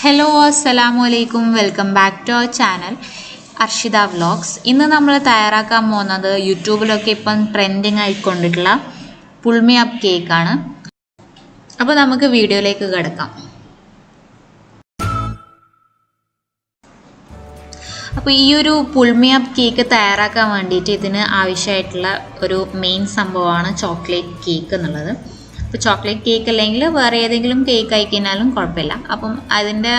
Hello, assalamu alaikum. Welcome back to our channel Arshida vlogs. ഇന്ന് നമ്മൾ തയ്യാറാക്കാൻ പോകുന്നത് യൂട്യൂബിലൊക്കെ ഇപ്പം ട്രെൻഡിങ് ആയിക്കൊണ്ടിട്ടുള്ള പുൾ മീ അപ്പ് കേക്ക് ആണ്. അപ്പോൾ നമുക്ക് വീഡിയോയിലേക്ക് കടക്കാം. അപ്പോൾ ഈ ഒരു പുൾ മീ അപ്പ് കേക്ക് തയ്യാറാക്കാൻ വേണ്ടിയിട്ട് ഇതിന് ആവശ്യമായിട്ടുള്ള ഒരു മെയിൻ സംഭവമാണ് ചോക്ലേറ്റ് കേക്ക് എന്നുള്ളത്. അപ്പോൾ ചോക്ലേറ്റ് കേക്ക് അല്ലെങ്കിൽ വേറെ ഏതെങ്കിലും കേക്ക് ആയിക്കഴിഞ്ഞാലും കുഴപ്പമില്ല. അപ്പം അതിൻ്റെ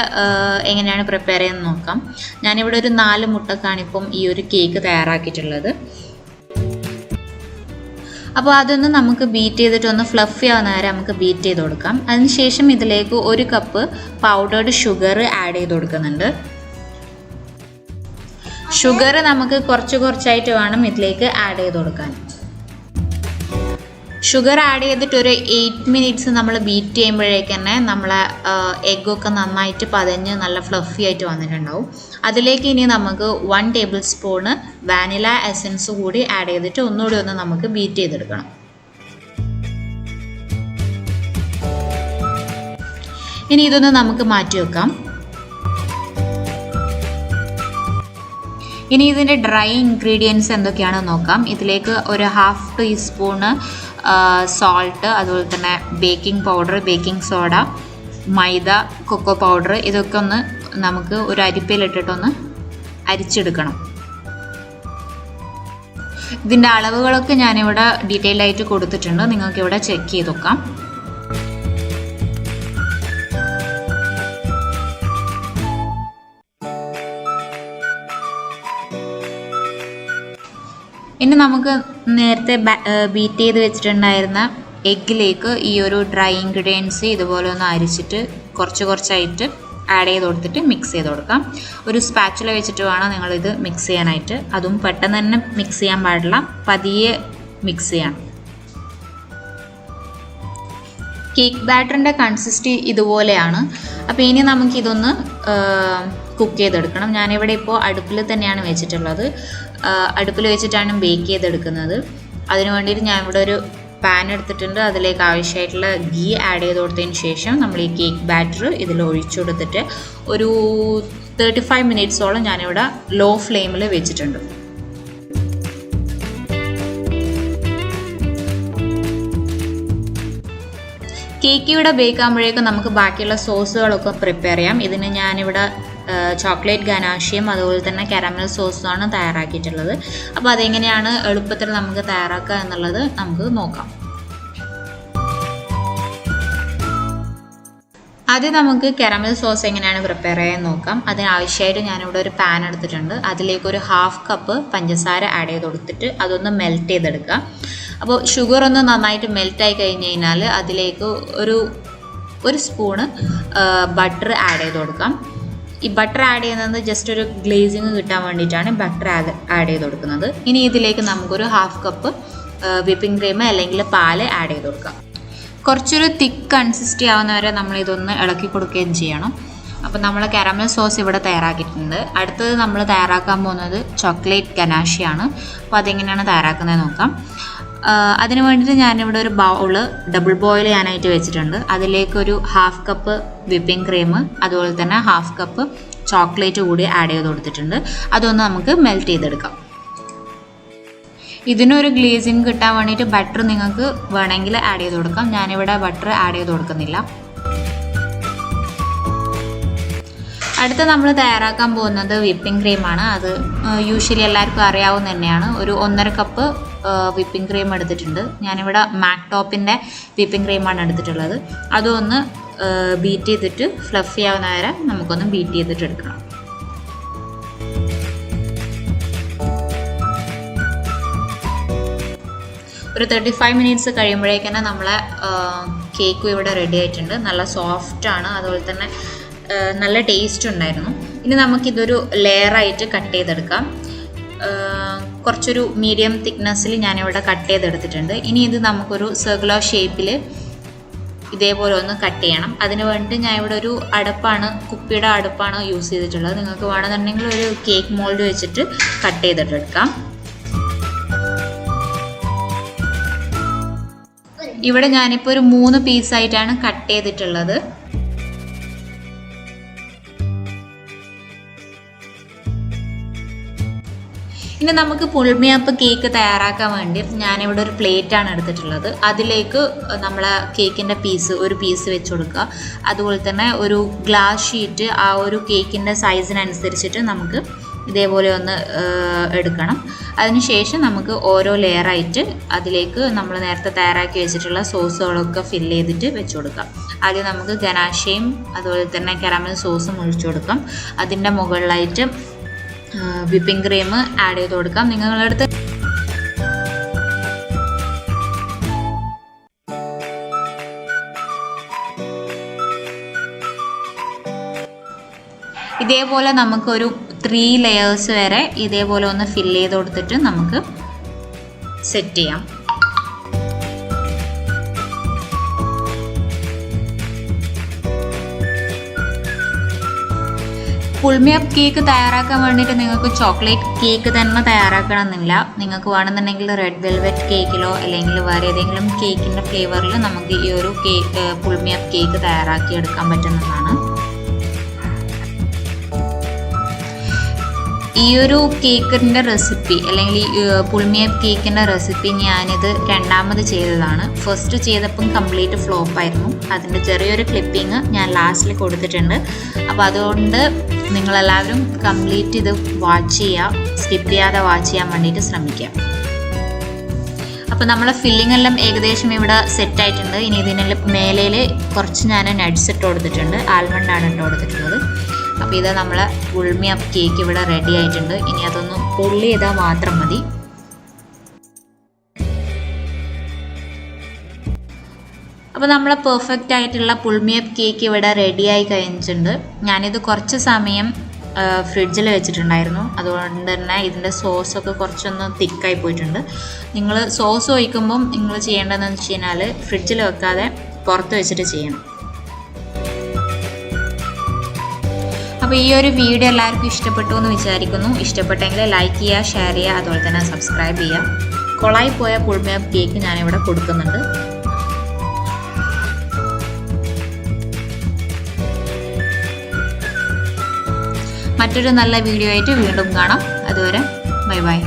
എങ്ങനെയാണ് പ്രിപ്പയർ ചെയ്യുന്നത് നോക്കാം. ഞാനിവിടെ ഒരു 4 മുട്ടക്കാണ് ഇപ്പം ഈ ഒരു കേക്ക് തയ്യാറാക്കിയിട്ടുള്ളത്. അപ്പോൾ അതൊന്ന് നമുക്ക് ബീറ്റ് ചെയ്തിട്ട് ഒന്ന് ഫ്ലഫി ആവുന്ന വരെ നമുക്ക് ബീറ്റ് ചെയ്ത് കൊടുക്കാം. അതിനുശേഷം ഇതിലേക്ക് 1 കപ്പ് പൗഡേർഡ് ഷുഗർ ആഡ് ചെയ്ത് കൊടുക്കുന്നുണ്ട്. ഷുഗർ നമുക്ക് കുറച്ചായിട്ട് വേണം ഇതിലേക്ക് ആഡ് ചെയ്ത് കൊടുക്കാൻ. ഷുഗർ ആഡ് ചെയ്തിട്ട് ഒരു 8 മിനിറ്റ്സ് നമ്മൾ ബീറ്റ് ചെയ്യുമ്പോഴേക്ക് തന്നെ നമ്മളെ എഗ്ഗൊക്കെ നന്നായിട്ട് പതഞ്ഞ് നല്ല ഫ്ലഫി ആയിട്ട് വന്നിട്ടുണ്ടാവും. അതിലേക്ക് ഇനി നമുക്ക് 1 ടേബിൾ സ്പൂണ് വാനില എസൻസ് കൂടി ആഡ് ചെയ്തിട്ട് ഒന്നുകൂടി ഒന്ന് നമുക്ക് ബീറ്റ് ചെയ്തെടുക്കണം. ഇനി ഇതൊന്ന് നമുക്ക് മാറ്റി വെക്കാം. ഇനി ഇതിൻ്റെ ഡ്രൈ ഇൻഗ്രീഡിയൻസ് എന്തൊക്കെയാണെന്ന് നോക്കാം. ഇതിലേക്ക് ഒരു 1/2 ടീസ്പൂണ് സോൾട്ട്, അതുപോലെ തന്നെ ബേക്കിംഗ് പൗഡർ, ബേക്കിംഗ് സോഡ, മൈദ, കൊക്കോ പൗഡർ, ഇതൊക്കെ ഒന്ന് നമുക്ക് ഒരു അരിപ്പയിലിട്ടിട്ടൊന്ന് അരിച്ചെടുക്കണം. ഇതിൻ്റെ അളവുകളൊക്കെ ഞാനിവിടെ ഡീറ്റെയിൽ ആയിട്ട് കൊടുത്തിട്ടുണ്ട്, നിങ്ങൾക്ക് ഇവിടെ ചെക്ക് ചെയ്ത് നോക്കാം. ഇനി നമുക്ക് നേരത്തെ ബീറ്റ് ചെയ്ത് വെച്ചിട്ടുണ്ടായിരുന്ന എഗ്ഗിലേക്ക് ഈ ഒരു ഡ്രൈ ഇൻഗ്രീഡിയൻസ് ഇതുപോലെ ഒന്ന് അരിച്ചിട്ട് കുറച്ചായിട്ട് ആഡ് ചെയ്ത് കൊടുത്തിട്ട് മിക്സ് ചെയ്ത് കൊടുക്കാം. ഒരു സ്പാച്ചുല വെച്ചിട്ട് വേണം നിങ്ങളിത് മിക്സ് ചെയ്യാനായിട്ട്. അതും പെട്ടെന്ന് തന്നെ മിക്സ് ചെയ്യാൻ പാടില്ല, പതിയെ മിക്സ് ചെയ്യണം. കേക്ക് ബാറ്ററിൻ്റെ കൺസിസ്റ്റൻസി ഇതുപോലെയാണ്. അപ്പോൾ ഇനി നമുക്കിതൊന്ന് കുക്ക് ചെയ്തെടുക്കണം. ഞാനിവിടെ ഇപ്പോൾ അടുപ്പിൽ തന്നെയാണ് വെച്ചിട്ടുള്ളത്. അടുപ്പിൽ വെച്ചിട്ടാണ് ബേക്ക് ചെയ്തെടുക്കുന്നത്. അതിന് വേണ്ടിയിട്ട് ഞാൻ ഇവിടെ ഒരു പാൻ എടുത്തിട്ടുണ്ട്. അതിലേക്ക് ആവശ്യമായിട്ടുള്ള ഗീ ആഡ് ചെയ്ത് കൊടുത്തതിന് ശേഷം നമ്മൾ ഈ കേക്ക് ബാറ്റർ ഇതിൽ ഒഴിച്ചു കൊടുത്തിട്ട് ഒരു 35 മിനിറ്റ്സോളം ഞാനിവിടെ ലോ ഫ്ലെയിമിൽ വെച്ചിട്ടുണ്ട്. കേക്ക് ഇവിടെ ബേക്ക് ആകുമ്പോഴേക്കും നമുക്ക് ബാക്കിയുള്ള സോസുകളൊക്കെ പ്രിപ്പയർ ചെയ്യാം. ഇതിന് ഞാനിവിടെ ചോക്ലേറ്റ് ഗനാഷയും അതുപോലെ തന്നെ കാരമൽ സോസുമാണ് തയ്യാറാക്കിയിട്ടുള്ളത്. അപ്പോൾ അതെങ്ങനെയാണ് എളുപ്പത്തിൽ നമുക്ക് തയ്യാറാക്കുക എന്നുള്ളത് നമുക്ക് നോക്കാം. ആദ്യം നമുക്ക് കാരമൽ സോസ് എങ്ങനെയാണ് പ്രിപ്പയർ ചെയ്യാൻ നോക്കാം. അതിനാവശ്യമായിട്ട് ഞാനിവിടെ ഒരു പാൻ എടുത്തിട്ടുണ്ട്. അതിലേക്ക് ഒരു 1/2 കപ്പ് പഞ്ചസാര ആഡ് ചെയ്ത് കൊടുത്തിട്ട് അതൊന്ന് മെൽറ്റ് ചെയ്തെടുക്കുക. അപ്പോൾ ഷുഗർ ഒന്ന് നന്നായിട്ട് മെൽറ്റായി കഴിഞ്ഞ് കഴിഞ്ഞാൽ അതിലേക്ക് ഒരു സ്പൂണ് ബട്ടർ ആഡ് ചെയ്ത് കൊടുക്കാം. ഈ ബട്ടർ ആഡ് ചെയ്യുന്നത് ജസ്റ്റ് ഒരു ഗ്ലേസിങ് കിട്ടാൻ വേണ്ടിയിട്ടാണ് ബട്ടർ ആഡ് ചെയ്ത് കൊടുക്കുന്നത്. ഇനി ഇതിലേക്ക് നമുക്കൊരു 1/2 കപ്പ് വിപ്പിംഗ് ക്രീം അല്ലെങ്കിൽ പാല് ആഡ് ചെയ്ത് കൊടുക്കാം. കുറച്ചൊരു തിക്ക് കൺസിസ്റ്റൻസി ആവുന്നവരെ നമ്മളിതൊന്ന് ഇളക്കി കൊടുക്കുകയും ചെയ്യണം. അപ്പോൾ നമ്മൾ കാരമൽ സോസ് ഇവിടെ തയ്യാറാക്കിയിട്ടുണ്ട്. അടുത്തത് നമ്മൾ തയ്യാറാക്കാൻ പോകുന്നത് ചോക്ലേറ്റ് ഗനാഷയാണ്. അപ്പോൾ അതെങ്ങനെയാണ് തയ്യാറാക്കുന്നത് നോക്കാം. അതിന് വേണ്ടിയിട്ട് ഞാനിവിടെ ഒരു ബൗള് ഡബിൾ ബോയിൽ ചെയ്യാനായിട്ട് വെച്ചിട്ടുണ്ട്. അതിലേക്കൊരു 1/2 കപ്പ് വിപ്പിംഗ് ക്രീം, അതുപോലെ തന്നെ 1/2 കപ്പ് ചോക്ലേറ്റ് കൂടി ആഡ് ചെയ്ത് കൊടുത്തിട്ടുണ്ട്. അതൊന്ന് നമുക്ക് മെൽറ്റ് ചെയ്തെടുക്കാം. ഇതിനൊരു ഗ്ലേസിങ് കിട്ടാൻ വേണ്ടിയിട്ട് ബട്ടർ നിങ്ങൾക്ക് വേണമെങ്കിൽ ആഡ് ചെയ്ത് കൊടുക്കാം. ഞാനിവിടെ ബട്ടർ ആഡ് ചെയ്ത് കൊടുക്കുന്നില്ല. അടുത്ത നമ്മൾ തയ്യാറാക്കാൻ പോകുന്നത് വിപ്പിംഗ് ക്രീമാണ്. അത് യൂഷ്വലി എല്ലാവർക്കും അറിയാവുന്ന തന്നെയാണ്. ഒരു 1.5 കപ്പ് വിപ്പിംഗ് ക്രീം എടുത്തിട്ടുണ്ട്. ഞാനിവിടെ മാക്ടോപ്പിൻ്റെ വിപ്പിംഗ് ക്രീമാണ് എടുത്തിട്ടുള്ളത്. അതൊന്ന് ബീറ്റ് ചെയ്തിട്ട് ഫ്ലഫി ആവുന്ന വരെ നമുക്കൊന്ന് ബീറ്റ് ചെയ്തിട്ട് എടുക്കണം. ഒരു 35 മിനിറ്റ്സ് കഴിയുമ്പോഴേക്കന്നെ നമ്മളെ കേക്കും ഇവിടെ റെഡി ആയിട്ടുണ്ട്. നല്ല സോഫ്റ്റാണ്, അതുപോലെ തന്നെ നല്ല ടേസ്റ്റ് ഉണ്ടായിരുന്നു. ഇനി നമുക്കിതൊരു ലെയറായിട്ട് കട്ട് ചെയ്തെടുക്കാം. കുറച്ചൊരു മീഡിയം തിക്നെസ്സിൽ ഞാനിവിടെ കട്ട് ചെയ്തെടുത്തിട്ടുണ്ട്. ഇനി ഇത് നമുക്കൊരു സർക്കുലർ ഷേപ്പിൽ ഇതേപോലെ ഒന്ന് കട്ട് ചെയ്യണം. അതിന് വേണ്ടി ഞാൻ ഇവിടെ ഒരു കുപ്പിയുടെ അടുപ്പാണ് യൂസ് ചെയ്തിട്ടുള്ളത്. നിങ്ങൾക്ക് വേണമെന്നുണ്ടെങ്കിൽ ഒരു കേക്ക് മോൾഡ് വെച്ചിട്ട് കട്ട് ചെയ്തിട്ടെടുക്കാം. ഇവിടെ ഞാനിപ്പോൾ ഒരു 3 പീസായിട്ടാണ് കട്ട് ചെയ്തിട്ടുള്ളത്. ഇനി നമുക്ക് പുൾമിയപ്പ് കേക്ക് തയ്യാറാക്കാൻ വേണ്ടി ഞാനിവിടെ ഒരു പ്ലേറ്റാണ് എടുത്തിട്ടുള്ളത്. അതിലേക്ക് നമ്മളെ കേക്കിൻ്റെ ഒരു പീസ് വെച്ച് കൊടുക്കുക. അതുപോലെ തന്നെ ഒരു ഗ്ലാസ് ഷീറ്റ് ആ ഒരു കേക്കിൻ്റെ സൈസിനനുസരിച്ചിട്ട് നമുക്ക് ഇതേപോലെ ഒന്ന് എടുക്കണം. അതിനുശേഷം നമുക്ക് ഓരോ ലെയറായിട്ട് അതിലേക്ക് നമ്മൾ നേരത്തെ തയ്യാറാക്കി വെച്ചിട്ടുള്ള സോസുകളൊക്കെ ഫില്ല് ചെയ്തിട്ട് വെച്ച് കൊടുക്കാം. ആദ്യം നമുക്ക് ഗനാശയും അതുപോലെ തന്നെ കാരമൽ സോസും ഒഴിച്ചു കൊടുക്കാം. അതിൻ്റെ മുകളിലായിട്ട് വിപ്പിംഗ് ക്രീം ആഡ് ചെയ്ത് കൊടുക്കാം. നിങ്ങളുടെ അടുത്ത് ഇതേപോലെ നമുക്കൊരു 3 ലെയേഴ്സ് വരെ ഇതേപോലെ ഒന്ന് ഫില്ല് ചെയ്ത് കൊടുത്തിട്ട് നമുക്ക് സെറ്റ് ചെയ്യാം. പുൾമിയപ്പ് കേക്ക് തയ്യാറാക്കാൻ വേണ്ടിയിട്ട് നിങ്ങൾക്ക് ചോക്ലേറ്റ് കേക്ക് തന്നെ തയ്യാറാക്കണമെന്നില്ല. നിങ്ങൾക്ക് വേണമെന്നുണ്ടെങ്കിൽ റെഡ് വെൽവെറ്റ് കേക്കിലോ അല്ലെങ്കിൽ വേറെ ഏതെങ്കിലും കേക്കിൻ്റെ ഫ്ലേവറിൽ നമുക്ക് ഈ ഒരു പുൾമിയപ്പ് കേക്ക് തയ്യാറാക്കി എടുക്കാൻ പറ്റുന്നതാണ്. ഈ ഒരു കേക്കിൻ്റെ റെസിപ്പി അല്ലെങ്കിൽ ഈ പുൾമിയപ്പ് കേക്കിൻ്റെ റെസിപ്പി ഞാനിത് രണ്ടാമത് ചെയ്തതാണ്. ഫസ്റ്റ് ചെയ്തപ്പം കംപ്ലീറ്റ് ഫ്ലോപ്പായിരുന്നു. അതിൻ്റെ ചെറിയൊരു ക്ലിപ്പിങ് ഞാൻ ലാസ്റ്റിൽ കൊടുത്തിട്ടുണ്ട്. അപ്പോൾ അതുകൊണ്ട് നിങ്ങളെല്ലാവരും കംപ്ലീറ്റ് ഇത് വാച്ച് ചെയ്യുക, സ്കിപ്പ് ചെയ്യാതെ വാച്ച് ചെയ്യാൻ വേണ്ടിയിട്ട് ശ്രമിക്കുക. അപ്പോൾ നമ്മളെ ഫില്ലിംഗ് എല്ലാം ഏകദേശം ഇവിടെ സെറ്റ് ആയിട്ടുണ്ട്. ഇനി ഇതിന് മേലയിൽ കുറച്ച് ഞാൻ നട്ട്സ് ഇട്ട് കൊടുത്തിട്ടുണ്ട്. ആൽമണ്ടാണ് ഇട്ട് കൊടുത്തിട്ടുള്ളത്. അപ്പോൾ ഇത് നമ്മളെ പുൾമിയപ്പ് കേക്ക് ഇവിടെ റെഡി ആയിട്ടുണ്ട്. ഇനി അതൊന്ന് പുള്ളി ചെയ്താൽ മാത്രം മതി. അപ്പോൾ നമ്മളെ പെർഫെക്റ്റ് ആയിട്ടുള്ള പുൾമിയപ്പ് കേക്ക് ഇവിടെ റെഡിയായി കഴിഞ്ഞിട്ടുണ്ട്. ഞാനിത് കുറച്ച് സമയം ഫ്രിഡ്ജിൽ വെച്ചിട്ടുണ്ടായിരുന്നു. അതുകൊണ്ട് തന്നെ ഇതിൻ്റെ സോസൊക്കെ കുറച്ചൊന്ന് തിക്കായി പോയിട്ടുണ്ട്. നിങ്ങൾ സോസ് ഒഴിക്കുമ്പം നിങ്ങൾ ചെയ്യേണ്ടതെന്ന് വെച്ച് കഴിഞ്ഞാൽ ഫ്രിഡ്ജിൽ വെക്കാതെ പുറത്ത് വെച്ചിട്ട് ചെയ്യണം. അപ്പോൾ ഈ ഒരു വീഡിയോ എല്ലാവർക്കും ഇഷ്ടപ്പെട്ടു എന്ന് വിചാരിക്കുന്നു. ഇഷ്ടപ്പെട്ടെങ്കിൽ ലൈക്ക് ചെയ്യുക, ഷെയർ ചെയ്യുക, അതുപോലെ തന്നെ സബ്സ്ക്രൈബ് ചെയ്യുക. കൊളായി പോയ പുൾമിയപ്പ് കേക്ക് ഞാനിവിടെ കൊടുക്കുന്നുണ്ട്. മറ്റൊരു നല്ല വീഡിയോ ആയിട്ട് വീണ്ടും കാണാം. അതുവരെ ബൈ ബൈ.